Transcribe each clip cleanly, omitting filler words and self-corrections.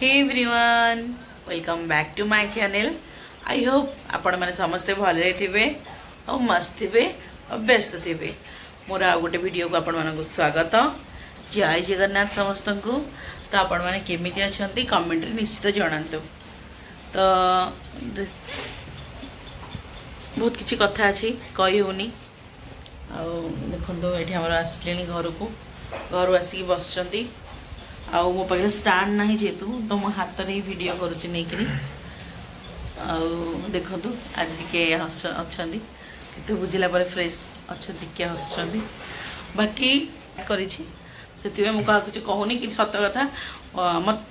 Hey everyone welcome back to my channel. I hope आपण मैंने समस्ते भले थे और मस्त थे और व्यस्त थे। मोर आ गोटे वीडियो को आपण मानक स्वागत। जय जगन्नाथ समस्त को। तो आपण मैंने केमिति अछंती कमेंट रे निश्चित जणांतु। तो बहुत किछि कथा अछि कहि होनी। आ देखो ये आम आसले घर को घर आसिक बसचंती। आउ मो पाखे स्टांड नहीं जेतु तो मो हाथ रे वीडियो करूची नहीं। देखु आज टिके अच्छी कितु बुझिला पर फ्रेश अच्छा टिके हसुँच बाकी करिछि से मुझे कुछ कहूनी कि सत कथा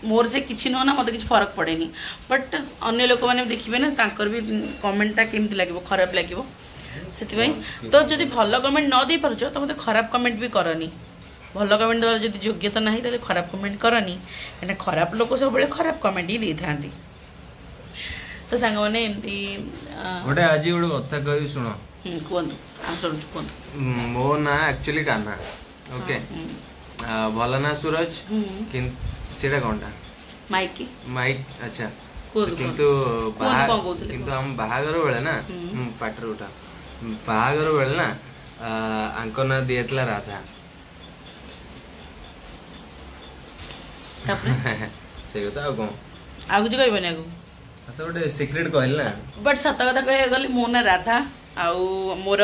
मोर से किसी नुह ना मत किसी फरक पड़ेनी। बट अन्य लोक मैंने देखिए ना तांकर भी कमेंटा केमती लगे खराब लगे से। तो जदि भल कमेंट न दे पार्छ तो मत खराब कमेंट भी करनी। भल कमेंट देवार जब योग्यता ना तो खराब कमेंट करनी कहीं खराब लोक सब खराब कमेंट ही दे था। तो सांग मैंने एमती गोटे आज गोटे कथा कह शुण कहतु मो ना एक्चुअली कान्हा ओके भल ना सूरज सेटा कौनटा माइक माइक अच्छा किंतु हम बाहागर बेले ना पाटर उठा बाहागर बेले ना आंको ना दिएतला राधा से कथा आ कौन आ कुछ कहबनी आगु तो गोटे सिक्रेट कहल ना। बट सत कथा कह गली मो ना राधा आउ मोर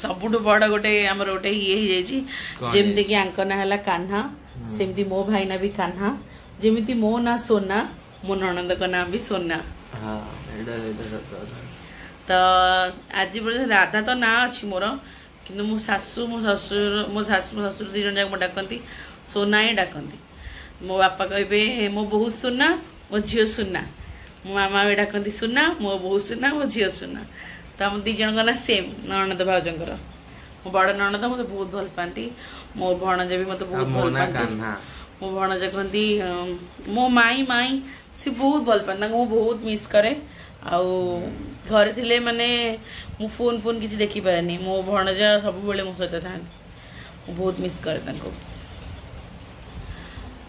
सबुठ बड़ गोटे आमर गोटे ये जमी कि आंक ना है कान्हा सेमती मो भाई ना भी कान्हा जमी मो ना सोना मो ननंद का ना भी सोना। तो आज राधा तो ना अच्छी मोर कि मो शाशु मो ससुर दी जन जाक डाकती सोना ही डाकती। मो बापा कहे मो बहुत सुना मो झील सुना मो मामा भी डाकती सुना मो बहुत सुना मो झील सुना। तो हम दी जन ना सेम ननद भाउजंकर मो बड़ ननद मत बहुत भल पाती मो भणज भी मत बहुत भल पाती। मो भणज कहती मो माई माई सी बहुत भल पाती मो बहुत मिस करे। आउ घर थे माने मो फोन फोन किसी देखी पारे मो भणज सब मो सहित था बहुत मिस करे।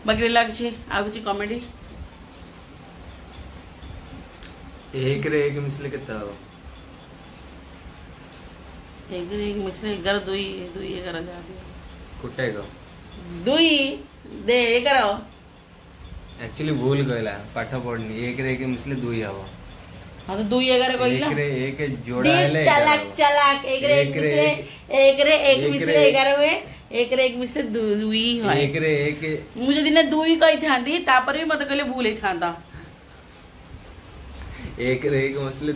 बाकी लगे आ किसी कमेडी एक रे एक मिसले केता हो एक रे एक मिसले 11 2 2 11 जा दियो कुटे को 2 दे 11 एक्चुअली भूल कहला पाठ पढ़नी एक रे एक मिसले 2 हबो। हां तो 2 11 कहला एक रे एक जोड़ा है चलाक चलाक एक रे एक मिसले 11 हुए एक रे एक मिसले 2 है एक रे एक मुझे दिन 2 कही थांती तापर भी मत कहले भूल ही थांता एक रे एक मिसले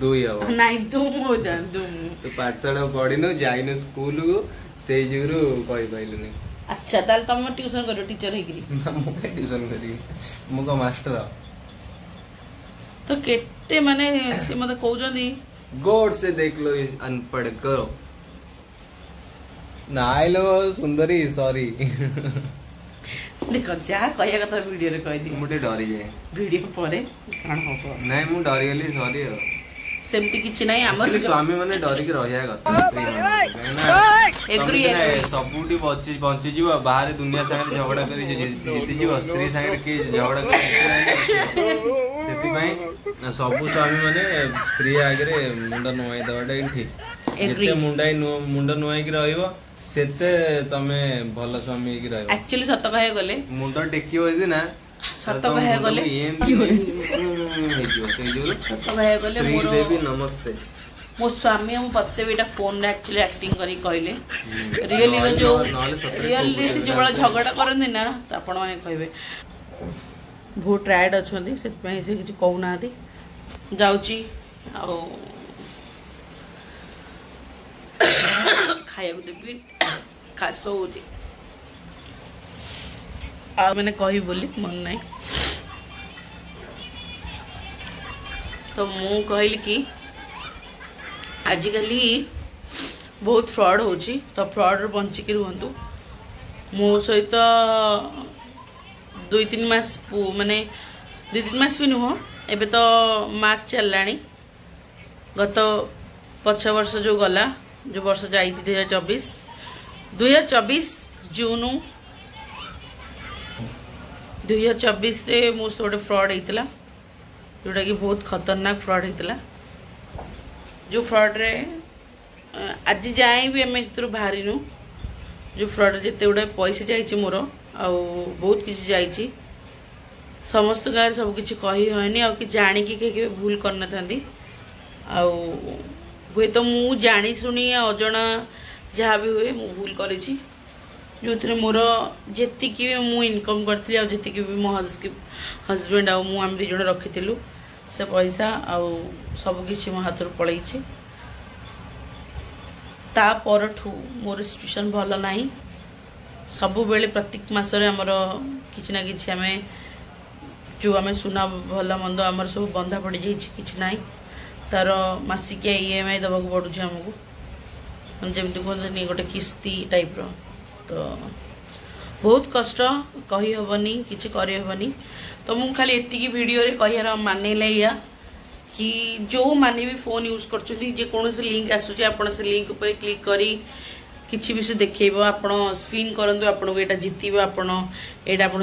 2 हबो नहीं तुम हो जा तुम तो पाठशाला पढ़िनो जाइनो स्कूल को से जुरु कहि पाइलुनी। अच्छा ताल तुम ट्यूशन करो टीचर हेकरी ना मु ट्यूशन करी मु का मास्टर तो केते माने से मत कहउ जंदी गौर से देख लो इस अनपढ़ करो नाइलो सुंदरी सॉरी देखो जा कहया कथा वीडियो रे कहि दी मुटे डरी जाए वीडियो परे कान हो नहीं मु डरी गेली सॉरी हो सेमती किछि नहीं हमर स्वामी माने डरी के रहिया कथा स्त्री माने एग्री सबुटी बंची जीव बाहर दुनिया संगे झगड़ा करी जीति जीव स्त्री संगे के झगड़ा करी सेति पई सबु स्वामी माने स्त्री आगे मुंड नोई दवाटा ठीक एते मुंड नोई के रहइबो सेते तमे भल स्वामी की रहइबो। एक्चुअली सत कहे गले मुंड टेकियो यदि ना सत कहे गले सत कहे गले मोर देवी नमस्ते मो स्वामी हम पछते बेटा फोन रे एक्चुअली एक्टिंग करी कहले रियली जो रियली से जो बड़ा झगड़ा करन ना तो आपण माने कहबे बहुत टायर्ड अछंती से पई से किछ कहू नाती जाउची आ खाया को देबी खासो होची आ मैंने कही बोली मन नहीं तो मु कहली कि आजिकल बहुत फ्रॉड होची तो फ्रॉड रे बंचिक रुहंतु मो सहित 2-3 मास माने 2-3 मास भी नुह एबे तो मार्च चललानी गत 5 वर्ष जो गला जो वर्ष जाई 2024 जून 2024 रे मो से गोटे फ्रॉड होता जोटा कि बहुत खतरनाक फ्रॉड होता जो फ्रॉड रे आज जाए भी आम बाहरी जो फ्रॉड जिते गुड़ा पैसा जाइए मोर आउ बहुत किसी जाइए समस्त गाँव सब किसी कही हुए आ कि जाणिकी कहीं भूल करना आउ हुए तो मु जानी शुणी अजना जहाँ भी हुए मु भूल करी जो थे मोर जी भी मु इनकम करी आती भी मो हजबैंड आम दी जन रखी से पैसा आउ सब किसी मो हाथ पलई ता परठू मोर सिचुएशन भल ना सब बेले प्रत्येक मासरे आमर किसी ना कि आम जो आम सुना भल मंद आमर सब बंधा पड़ जाइए कि ना तार मासिकिया EMI दबाक पड़ुछ आमको जमी कहते गोटे किस्ती टाइप रो तो बहुत कष्ट कही हेनी कि करहबनी तो मुझे खाली एतिकी वीडियो रे कहियार मानेला या कि जो माने भी फोन यूज कर लिंक आसूँ आप से लिंक पर क्लिक करी किसी भी से देखेब आप स्पिन करूँ आपको यहाँ जितबे आप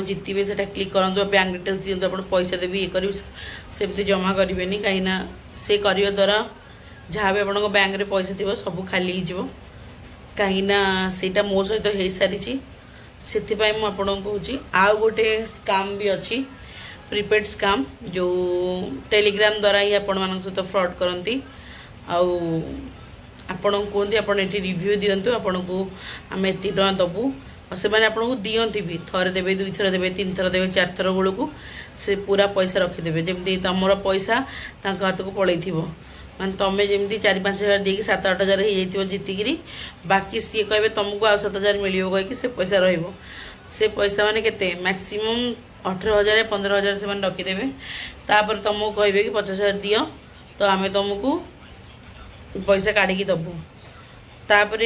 जितबे से क्लिक करूँ बैंक डिटेल्स दिखाँ आप पैसा देवी ये करेंगे सेमती जमा करेंगे कहीं से करने द्वारा जहाँ भी आप बैंक में पैसा थी सब खाली हो कहीं सेटा मो सहित हो सारी से मुझे आउ गोटे स्काम भी अच्छी प्रीपेड स्काम जो टेलीग्राम द्वारा ही आपण सहित फ्रॉड करती आपण कहते आप रिव्यू दिंतु आपन को आम एत टाँग दबू और से आपको दिखती भी थरे देवे 2 थर देवे 3 थर देवे 4 थर बेलू को से पूरा पैसा रखिदेवे जमी तुम पैसा हाथ को पलि माने तुम्हें जमी 4-5 हजार देकी 7-8 हजार हो जीतिकी बाकी सी कहे तुमको आ 7 हजार मिल कहीं से पैसा से पैसा माने केते मैक्सिमम 18,000-15,000 से रखिदेवे तापर तुमको कहे कि 50,000 दियो तो आम तुमको पैसा काढ़ी दबू तापर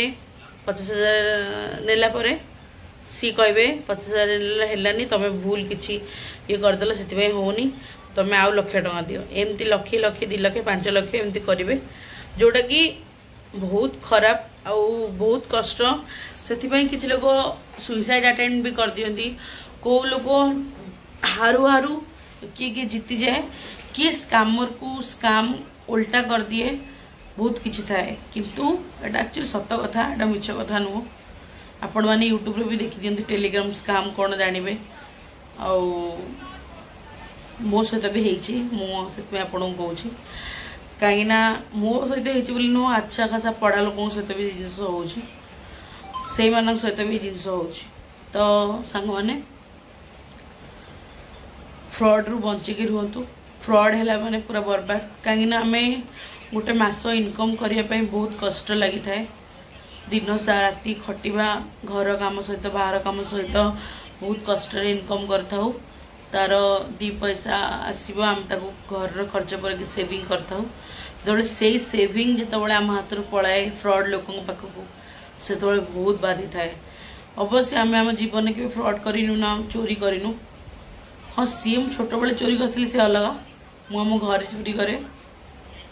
50,000 नेला सी कहे 50,000 है तुम्हें भूल किसी ये करदेल से होनी तुम्हें आउ लक्ष टଙ୍କା दियो एमती लक्षे 2 लाख 5 लाख एमती करेंगे जोटा कि बहुत खराब आउ बहुत कष्ट से किसी लोग सुइसाइड अटेम्प्ट भी कर दियंती को लोग हारू हारू किए जीति जाए किए स्कामर को स्काम उल्टा कर दिए बहुत किसी थाए किंतु एटा एक्चुअली सत कथा एटा मिछ कथा नुह आपण मैंने यूट्यूब भी देखी दियंती टेलीग्राम स्काम कौन जानवे आ मो सहित भी होती आपको कौच कहीं मो सहित होती नुह अच्छा खासा पढ़ा लोक सहित भी जिनस हो सहित भी जिनस हो तो सांग मैंने फ्रॉड रु बंचिकी रुहतु फ्रॉड है माने पूरा बर्बाद कहीं आम गोटे मास इनकम करने बहुत कष्ट लगी थाए दिन सारा राति खटिबा घर काम सहित बाहर काम सहित बहुत कष्ट इनकम करथाउ तार 2 पैसा आसब आम घर खर्च पर सेविंग करथाउ जो से सेविंग जिते आम हाथ पलाए फ्रॉड लोक पाखक से बहुत बाधि थाए अवश्य आम आम जीवन के फ्रॉड करूँ ना चोरी करूँ हाँ सी छोट बड़े चोरी करी से अलग मु घर चोरी करे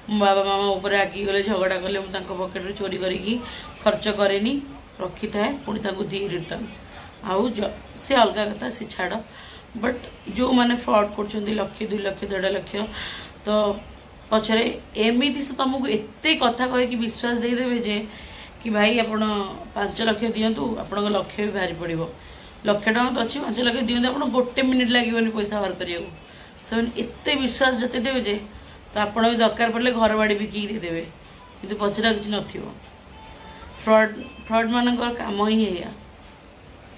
मो बाबा मामा ऊपर आगे गले झगड़ा कले पकेट चोरी करी खर्च कैनि रखी थाए पुणी दिए रिटर्न आउ से अलग कथा से छाड़ बट जो मैंने फ्रॉड कर 1 लाख 2 लाख 1.5 लाख तो पछरे एमती से तुमको एत कथा कह विश्वास देदेवे जे कि भाई आप 5 लाख दिंतु आप लक्ष्य भी बाहरी पड़ो लक्ष टଙ୍କା तो अच्छी 5 लाख दिखते आप 1 मिनिट लगे पैसा बाहर करने एत विश्वास जते देवे जे तो आप भी दरकार पड़े घर बाड़ी बिकी देदेवे कि पचरा किसी न फ्रॉड मानकर काम ही है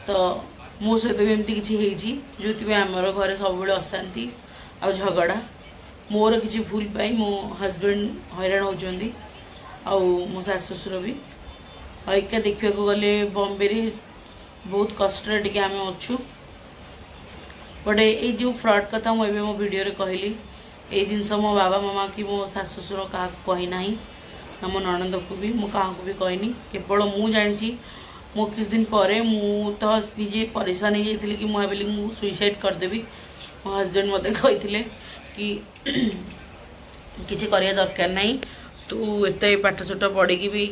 तो मो सहित भी एमती किसी जो आमर घर सब अशांति आ झगड़ा मोर किसी भूल पाई मो हजबैंड हैरान होती मो सास ससुर भी ऐका देखा गले बॉम्बे रे बहुत कष्ट टे आम अच्छु बट ये जो फ्रॉड कथा मुझे मो वीडियो रे कहली ये जिनस मो बाबा मामा कि मो सास ससुर क्या कही ना मो ननद को भी मु क्या भी कहनी केवल मु जानी मो किस दिन पर मु तो निजे परेशान हो जाती कि मुझे भाई सुइसाइड करदेवी मो हजबैंड मत कही कि किसी कर दरकार ना तू एत पाठ छोट पढ़ी भी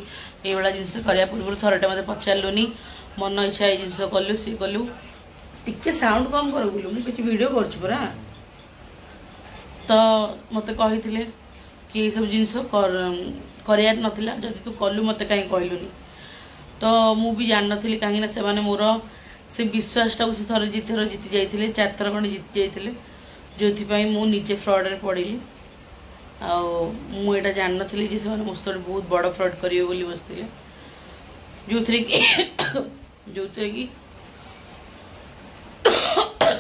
ये जिनस करने पूर्व थरटे मत पचारूनी मन इच्छा ये जिनस कलु सी कलु टिके साउंड कम कर बोलू मुझे वीडियो कर परा तो मत कही कि ये सब जिनस करार नाला जदि तू कलु मत कहीं कहलुनी तो मुझे जान नी कहीं से मोर से विश्वासटा से थर जीति जाते 4 थर खंडे जीति जाते जो मु निजे फ्रड रे पड़ी आटा जान नी से मो सहित बहुत बड़ फ्रड करेंगे बोली बसते जो थे कि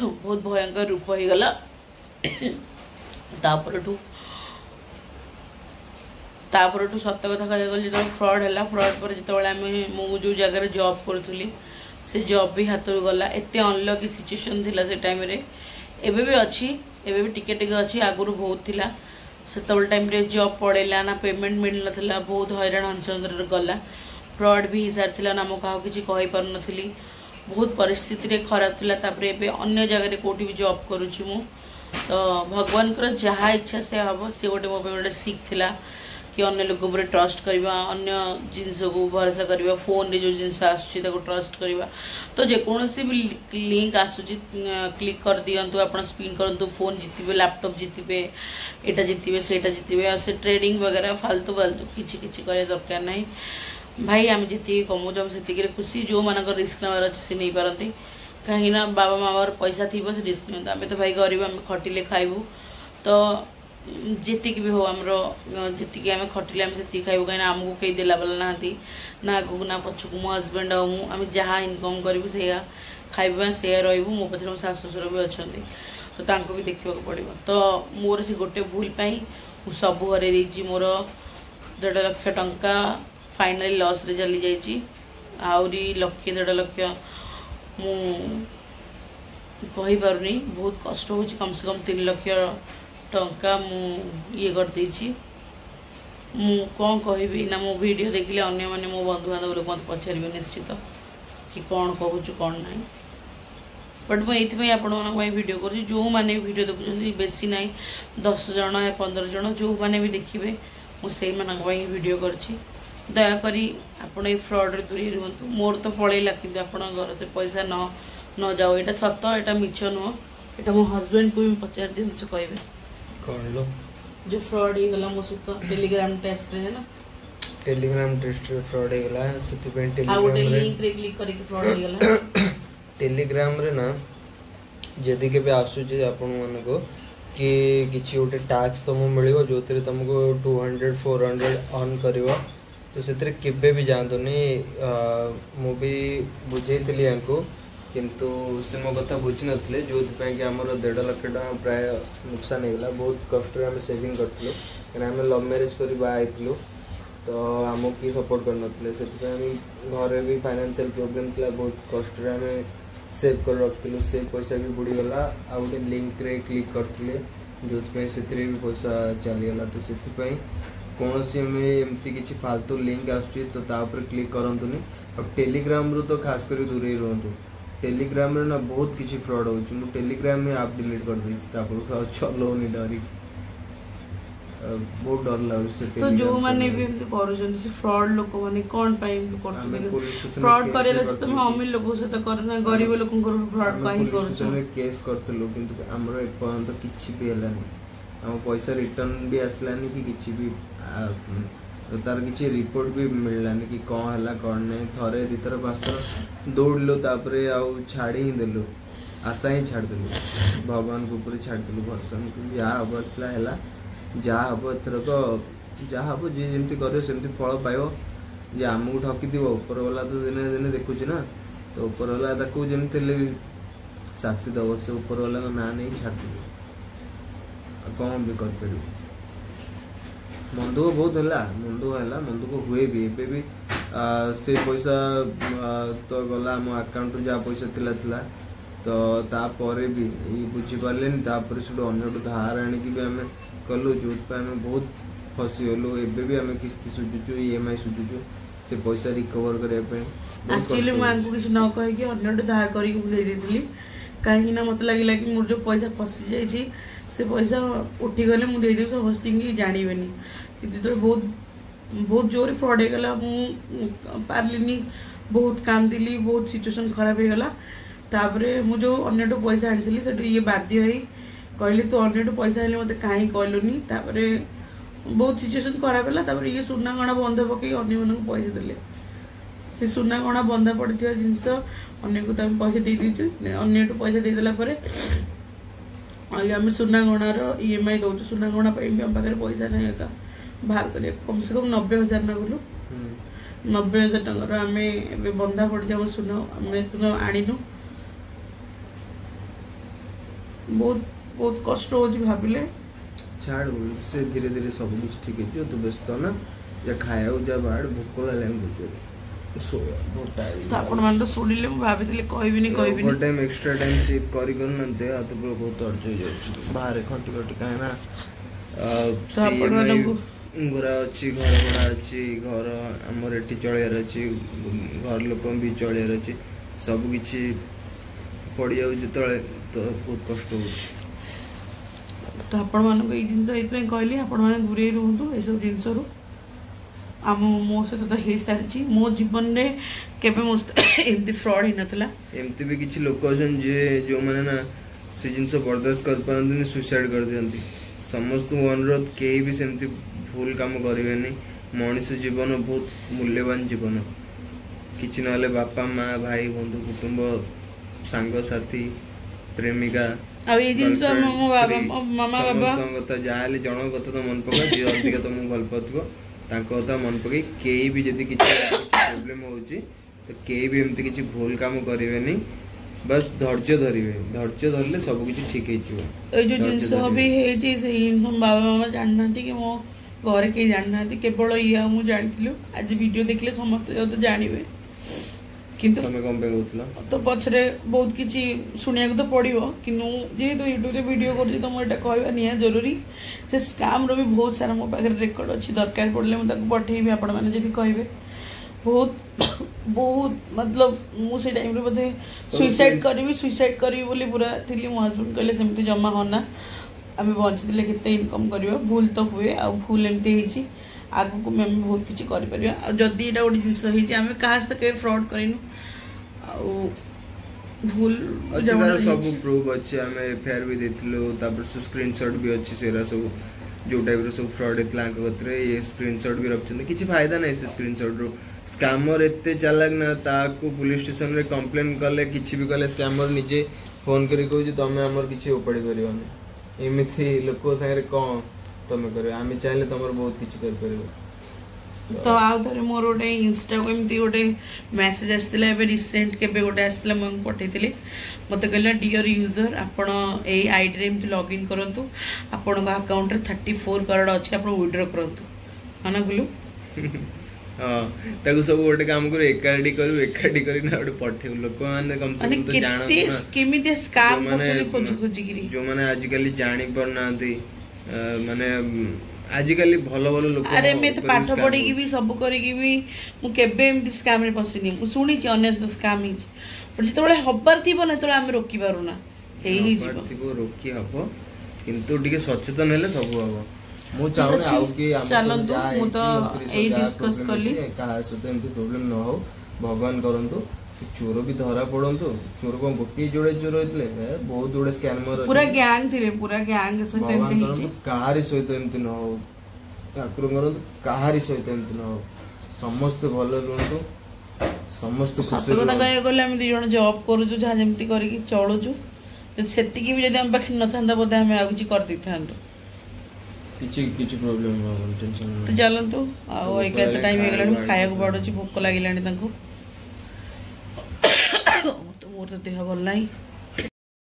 बहुत भयंकर रूप हो गला तापरठू सत कथा कहगल जो फ्रड है फ्रड पर जो जो जगार जॉब करी से जॉब भी हाथ गला एत अनलकी सिचुएशन थिला से टाइम रे एबे भी अच्छी एबे भी टिके टिके अच्छी आगुरी बहुत थिला से टाइम रे जॉब पड़ेला ना पेमेंट मिल ना बहुत हैरान हंचंद्र गला फ्रड भी सारी ना मुझे किसी कही पार नी बहुत परिस्थिति खराब थिला तापरे एबे अन्य जगह कोठी भी जॉब करुची मु तो भगवान कर जहाँ इच्छा से हम सी गोटे मो गोटे सीख थिला कि अन्य लोक पर ट्रस्ट करवा अन्य जिनस को भरोसा करवा फोन रे जो जिनस आसुची ट्रस्ट करवा तो जेकोसी भी लिंक आसूची क्लिक कर दियंतु आपण स्पिन करंतु फोन जीतिबे लैपटॉप जीतिबे एटा जीतिबे सेटा जीतिबे से ट्रेडिंग वगैरह फालतू फालतू किछि किछि करे दरकार नहीं भाई आम जी कमाऊँ आम से खुशी जो मानक रिस्क नबार अच्छे से नहीं पारती कहीं बाबा मामार पैसा थी से रिस्क नहीं आम तो भाई गरीब आम खटिले खाइबू तो जीक भी हो आमर जी आम खटिले आम से खाइबू कहीं आमको कई देला वाला ना आगू ना पछक मो हजबैंड आम जहाँ इनकम करूँ से खाइबा से रू मो पचर मो सास ससुर भी अच्छा तो तांको भी देखा पड़ो तो मोर से गोटे भूल सब हर मोर 1.5 लाख टंका फाइनली लॉस रे चली जाइए आहरी 1.5 लाख मु कही पारुनी बहुत कष्ट हो कम से कम 3 लाख टंका मु ये कर देछि मु कौन कहबी ना मो वीडियो देखिले अन्य माने मो बंधु बांधव लोग मत पचारिबे निश्चित कि कौन कहूँ कौन ना बट मुझे आपण वीडियो कर जो मैंने वीडियो देखुं बेसी ना 10 जन या 15 जन जो मैंने भी देखिए मुझे वीडियो करछि दयाकोरी आपण ये फ्रड दूरी रुहतु मोर तो पलैला कि आप घर से पैसा न जाओ यहाँ सत यहाँ मिछ नुह यहाँ मो हजबैंड को भी पचार दिखाते से कहे कौन लो जो फ्रड हो गला मो सहित टेलीग्राम टेस्ट रे ना टेलीग्राम टेस्ट रे फ्रड हो गला सेति पे टेलीग्राम रे लिंक रे क्लिक करके फ्रड हो गला टेलीग्राम रे ना जदी के भी आसु जे आपण मन को कि किछि ओटे टैक्स तुमको मिलिबो जोतरे तुमको 200 400 अर्न करिवो तो से केबे भी जानतुनी मु भी बुझेइतली यांको किंतु से मो कथा बुझी नथिले जोथि कि हमर 1.5 लाख टका प्राय नुकसान होगा बहुत कष्ट रे हम सेविंग करथलो कारण हम लव मैरिज करी बा आइतलो तो हमको की सपोर्ट कर नथिले सेति हम घरे भी फाइनेंशियल प्रॉब्लम थिला बहुत कष्ट रे हम सेव कर रखथिलु से पैसा भी बुड़ी गला आ गोटे लिंक रे क्लिक करथिले जोथि से भी पैसा चली गला तो सेति कौन सी एमती किसी फालतू लिंक आसुची तो तापर क्लिक करंतुनी और टेलीग्राम रू तो खास कर दूर ही रुहतु टेलीग्राम रे ना बहुत किसी फ्रॉड होची मु टेलीग्राम में आप डिलीट कर देछि तापर चलोनी डरी बहुत डर लागुଛି तो जो माने भी एमती करूछन से फ्रॉड लोक माने कोन पाई करछन फ्रॉड करे रछ तुम अमीर लोक से तो करना गरीब लोक को फ्रॉड काहे करछन में केस करथलो किंतु हमरो एक पर्यंत किछि भी हलानी हम पैसा रिटर्न भी आसलानी कि किछि भी तार किसी रिपोर्ट भी मिललानी कि कौन है कौन नहीं थरे दिथर 5 थर दौड़लु तापरे आउ छाड़ी ही देलु आशा ही छाड़ देलु भगवान के ऊपर छाड़ देलु भरसा जहाँ हम है जहाँ हम एथरक जहाँ हम जी जमी कर फल पाइब जे आमको ठकी थी ऊपर वाला तो दिने दिने देखुची ना तो ऊपर वाला ताकू जमी भी शासी दब से ऊपर वाला ना नहीं छाड़ देलु कौन भी कर मन दुख बहुत है मन दुख हुए भी एबे भी से पैसा तो गला मो अकाउंट जहाँ पैसा थिला तो तापर भी बुझी पारे से अन्य धार आणिकी भी आम कलु जो आम बहुत फसी गलु एबे भी आम किस्ती सुझुचु EMI सुझुचु से पैसा रिकवर करने एक्चुअली मुझे किसी न कहीकि अन्य धार करके बुलाई देती कहीं मत लगे कि मोर जो पैसा फसी जाइए से पैसा उठीगले मुझे समस्त जानवे कि बहुत बहुत जोर फ्रड होगला पार्लिनी बहुत कांदिली बहुत सिचुएशन खराब होगला तापर मु जो अन्यटू पैसा आनी से ये बाध्य होई कहली तू अन्यटू पैसा आनी मत कहीं कहलुनी तापर बहुत सिचुएसन खराब है तापर ये सुना गणा बंध पकई अन्य मन पैसा देले से सुना गणा बंधा पड़ता जिनस अन्य को तो पैसा दे दीचु अन्यटू पैसा देदेला आम सुना गणार EMI दौर सुना गणा आम पाखे पैसा नहीं था बाहर कर कम से कम 90,000 नगलु 90,000 टकर आम बंधा पड़ जाऊ सुना आम आणिनु बहुत बहुत कष्ट हो भाविले छाड़ से धीरे धीरे सब कुछ ठीक है तो व्यस्त ना या खाया जा बाड़ भोक लगे तो आपण मान तो सुनिले मु भाबितले कहबिनी ओवर टाइम एक्स्ट्रा टाइम से करी करनते हाथ पर बहुत अर्ज हो जाय बाहर खंटी खंटी काहे ना तो आपण मानकु घरा अच्छी घर भड़ा अच्छी घर हमर एठी चलियार अच्छी घर लोक भी चलियार अच्छी सब किछि पड़ी जाउ जतले तो बहुत कष्ट हो तो आपण मानकु ई जिंस इतने कहली आपण माने घुरे रहंतु ए सब जिंस रो आम मो सहित तो हो सारी मो जीवन में केबे मो एमती फ्रॉड ही नथला एमती भी किछि लोक अछन जे जो माने ना से जिंस बर्दाश्त कर पारंती सुसाइड कर दियंती समस्त अनुरोध केही भी सेमती भूल काम करिवेनी मनुष्य जीवन बहुत मूल्यवान जीवन किछि नले बापा माँ भाई बंधु कुटुंब सांग साथी प्रेमिका अब ये जिंस मो बाबा मामा बाबा कथा जाले जण कथा तो मन पका जे अधिक तो मु भल पतबो तांको कथा मन पकई केही भी जदी किछि प्रॉब्लम होउची तो केही भी एमती किछि भूल काम करिवेनी बस धैर्य धरले सब किछि ठीक हे जिवो ए जो जिंस भी हे जी से हम बाबा मामा जानना कि मो घर के जानना केवल ये मु जानथिलु आज वीडियो देखले समस्त तो जानिबे किंतु तमे कम पे होतला तो पछरे बहुत किछि सुनिया को तो पड़िबो किनु जे तो यूट्यूब रे वीडियो करछि तो मोटा कहबा निया जरूरी से स्कैम रो भी बहुत सारा मो पाखे रेकॉर्ड अछि दरकार पड़ले म ताको पठेबी आपण माने जदी कहबे बहुत बहुत मतलब मु से टाइम रे बदे सुसाइड करी बोली पूरा थिली मो हस्बैंड कहले सेमती जमा होना आम बंची दिले केते इनकम करबा भूल तो हुए आ भूल एमती हेछि आगु को मैं बहुत किछि करि परिबा जदी एटा ओडी जिंस हेछि आमे काहास त के फ्रॉड करिनु आ भूल अच्छा सब प्रूफ अछि आमे एफआईआर भी देथिलो तापर स्क्रीनशॉट भी अछि सेरा सब जो टाइप रो सब फ्रॉड एतला कतरे ये स्क्रीनशॉट भी रखछन किछि फायदा नै से स्क्रीनशॉट रो स्कैमर एते चालाक ना ताको पुलिस स्टेशन रे कंप्लेन करले किछि भी करले स्कैमर निजे फोन करी कहू जे तमे हमर किछि उपाड़ी परिबानी एमिथि लोक संगे कोन तमे करे आमी चाहले तमर बहुत किछि कर परबो तो आउ थरे मोर गोटे इंस्टाग्राम एमती गोटे मेसेज आसला एबे रिसेंट केबे गोटे आसला म पठेतिले मते कहला डियर यूजर आपण ए आईडी रे एमती लॉगिन करंतु आपण का अकाउंट रे 34 करोड़ अछि आपण विड्रॉ करंतु माना गुलु हां ताको सब गोटे काम करू एकाडी करी ना गोटे पठे लोक माने कम से कम तो जानो किते केमिते स्कैम खोज गिरी जो माने आज काली जानि पर नांती माने आजिकली भलो भलो लोक अरे मैं तो पाठ पढ़ी की भी सब करी की भी मु केबे एम स्कैम रे पसिनी मु सुनी छी अन्य स्कैम ही पर जते बळे हब्बर थिबो ना तळे हम रोकी पारुना हेई ही जीवो थिबो रोकी हबो किंतु डिके सचेतन हेले सब हबो मु चाहू आउ की हम चलंतु मु तो एई डिस्कस करली काहा सते एमती प्रॉब्लम न हो भगवान करंतु से चोर भी धरा पड़ंतु चोर को गोटी जोड़े चोर होइतले बहुत जोड़े स्कैमर पूरा गैंग थिले पूरा गैंग सहित एमती हिची काहारी सहित एमती न हो ठाकुर करंतु काहारी सहित एमती न हो समस्त भलो रहंतु समस्त खुशी तो कहे गले हम दि जण जॉब करू छु जा जेमती करी की चलू छु सेति की भी जदी हम पाखे न थांदा बोदा हम आगु ची कर दिथांतो किछि प्रॉब्लम न हो टेंशन तो चलंतु आ ओइ के टाइम हे गलानी खाया को पड़ो छि भूख लागिलानी तांको तो मोर तो देह भल नाही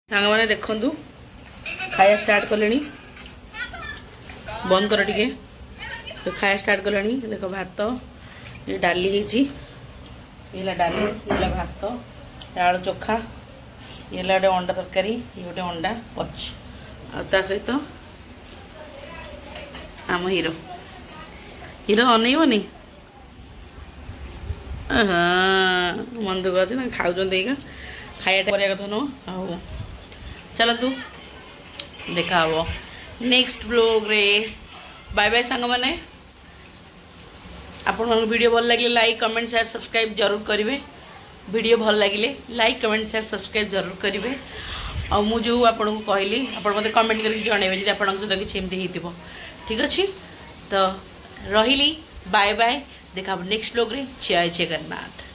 सांग माने देखंतु खाया स्टार्ट करलेनी बंद कर टिके तो खाया स्टार्ट करलेनी देखो भात ये डाली हेची येला डाली येला भात आलू चोखा येला डे अंडा तरकारी ये गोटे अंडा पच आ ता सहित आम हीरो हीरो अनैबनी मन दुख अच्छे ना खाऊ खाया करा कथा नुह आ चलतु देखा हम नेक्स्ट ब्लॉग रे बाय बाय सांग मैंने आपण वीडियो भल लगे लाइक कमेंट शेयर सब्सक्राइब जरूर करेंगे वीडियो भल लगे लाइक कमेंट शेयर सब्सक्राइब जरूर करेंगे और मुझे आपको कहली आप मत कमेंट करके जनइबे जी आपंक सहित किसी एमती हो ठीक अच्छे तो रही बाय बाय देखा नेक्स्ट ब्लॉग रे जय जगन्नाथ।